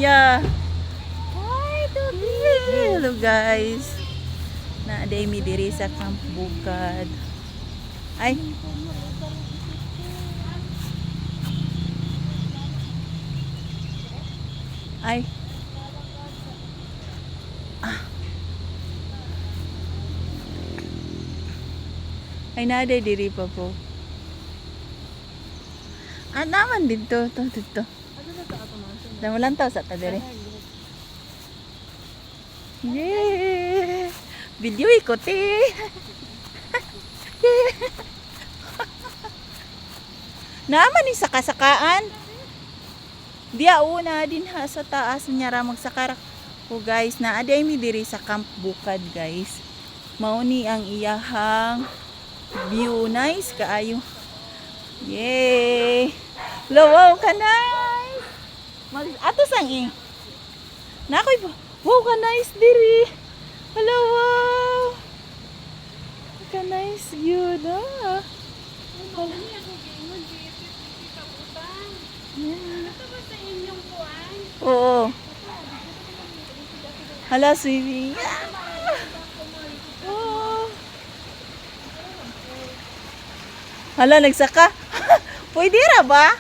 Yeah. Hello guys. Naaday mi diri sa Camp Bukad. Ay. Ay. Ay naaday diri pa po. Naman dito, dito. Damulan tao sa tadere. Yeah! Video ikot eh! Naman ni sakasakaan. Dia una din ha sa taas niya ra magsakara. Oh guys, naaday mi diri sa Camp Bukad guys. Mao ni ang iyahang view, nice kaayo. Yay! Wow ka nice. Ato sang nakoy po. Wow ka nice diri. Hello wow. Ka nice yun ah. Oo. Hala swimming. Oh. Hala nagsaka. Pwede ra ba?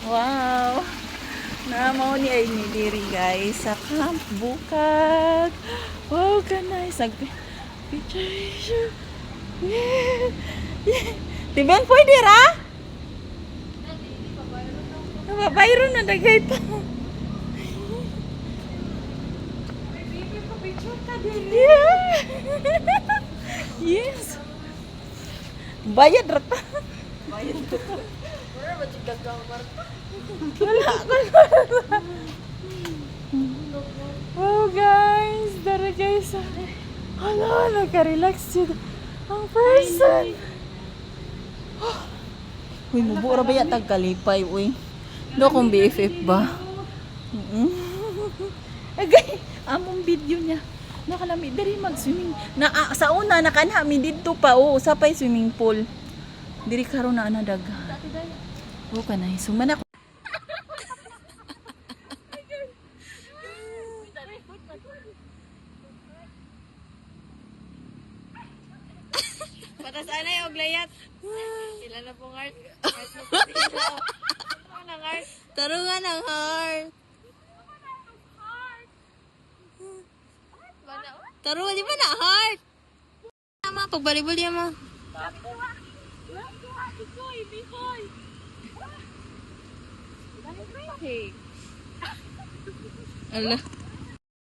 Wow. Namaw ni ay ni diri guys sa Camp Bukad. Wow, ka nice. Picture. Yeah. Tiben pwede ra? Bayro na dagay ta. Yeah. Yes. Bayad ra ta. Bayad ra ta. Wala ba tigagaw kwarta? Wala ko. Oh guys, dara guys. Hala, naka-relax yun ang person. Uy, mabura ba yata kalipay, uy. Do kong BFF ba? Agay, among video niya. Nakalami, dari mag-swimming. Sa una, nakanha, mi dito pa, usapay swimming pool. Diri karon na daga. O ka na, suman ako. Patas anay og layat. Sila na pong heart. Tarungan ang heart. Tarungan di ba na heart? Ama pagbalibol di ama. Allah.